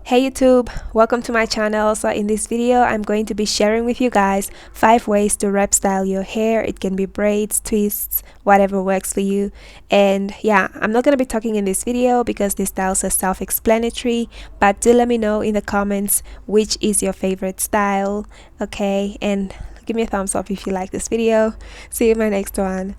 Hey YouTube, welcome to my channel. So in this video I'm going to be sharing with you guys 5 ways to wrap style your hair. It can be braids, twists, whatever works for you. And yeah, I'm not going to be talking in this video because these styles are self-explanatory, but do let me know in the comments which is your favorite style, okay? And give me a thumbs up if you like this video. See you in my next one.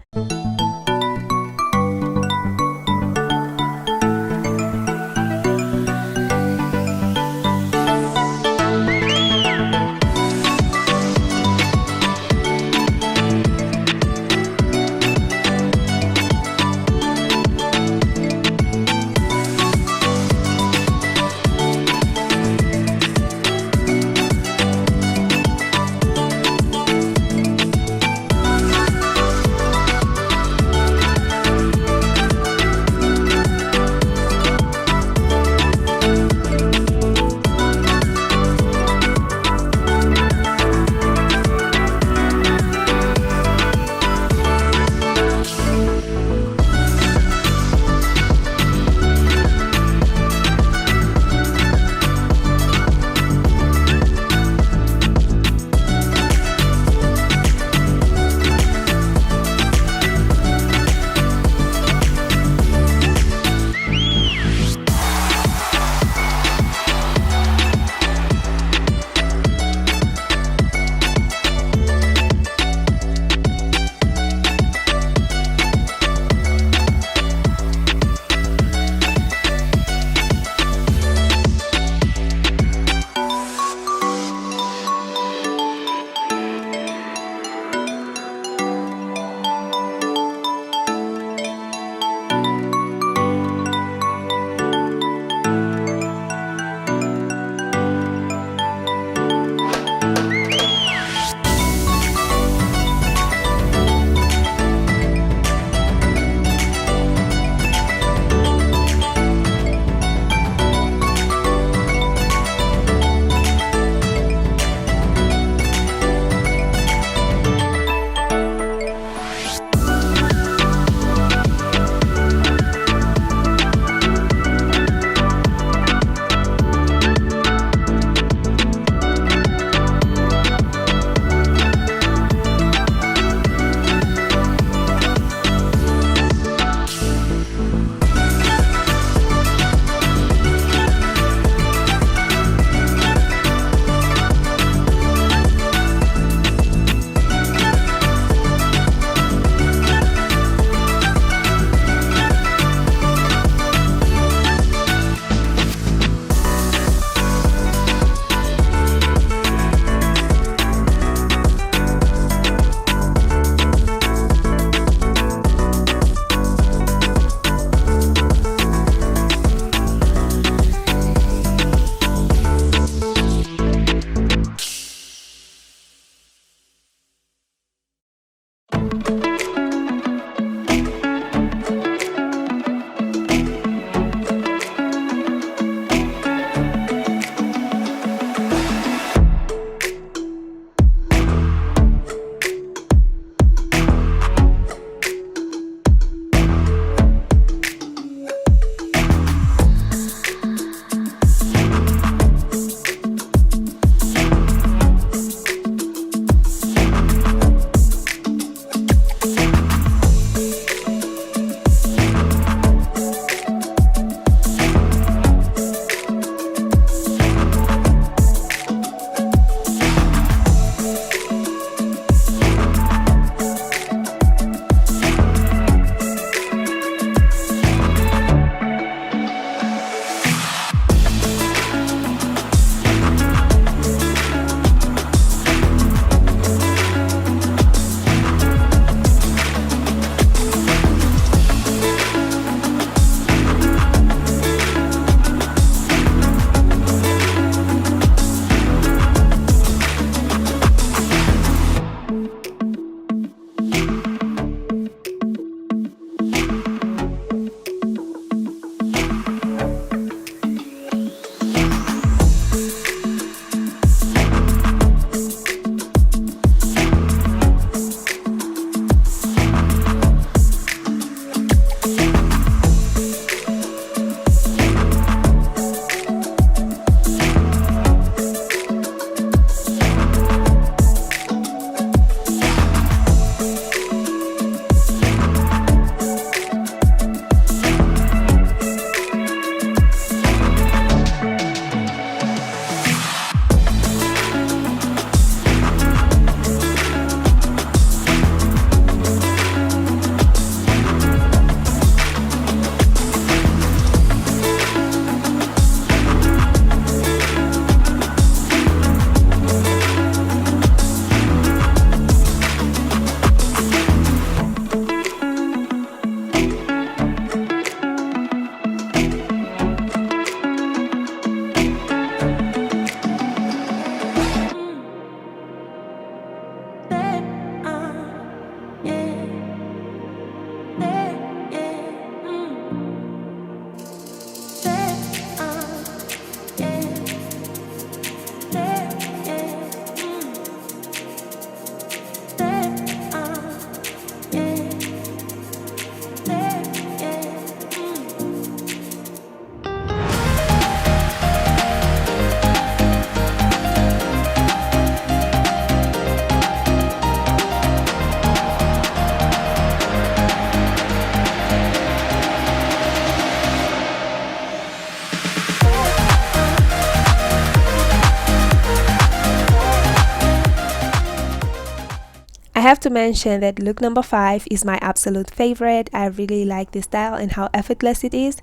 have to mention that look number 5 is my absolute favorite. I really like this style and how effortless it is,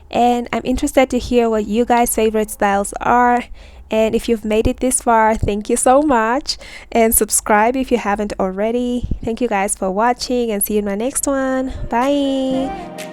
and I'm interested to hear what you guys' favorite styles are. And if you've made it this far, thank you so much, and subscribe if you haven't already. Thank you guys for watching, and see you in my next one. Bye.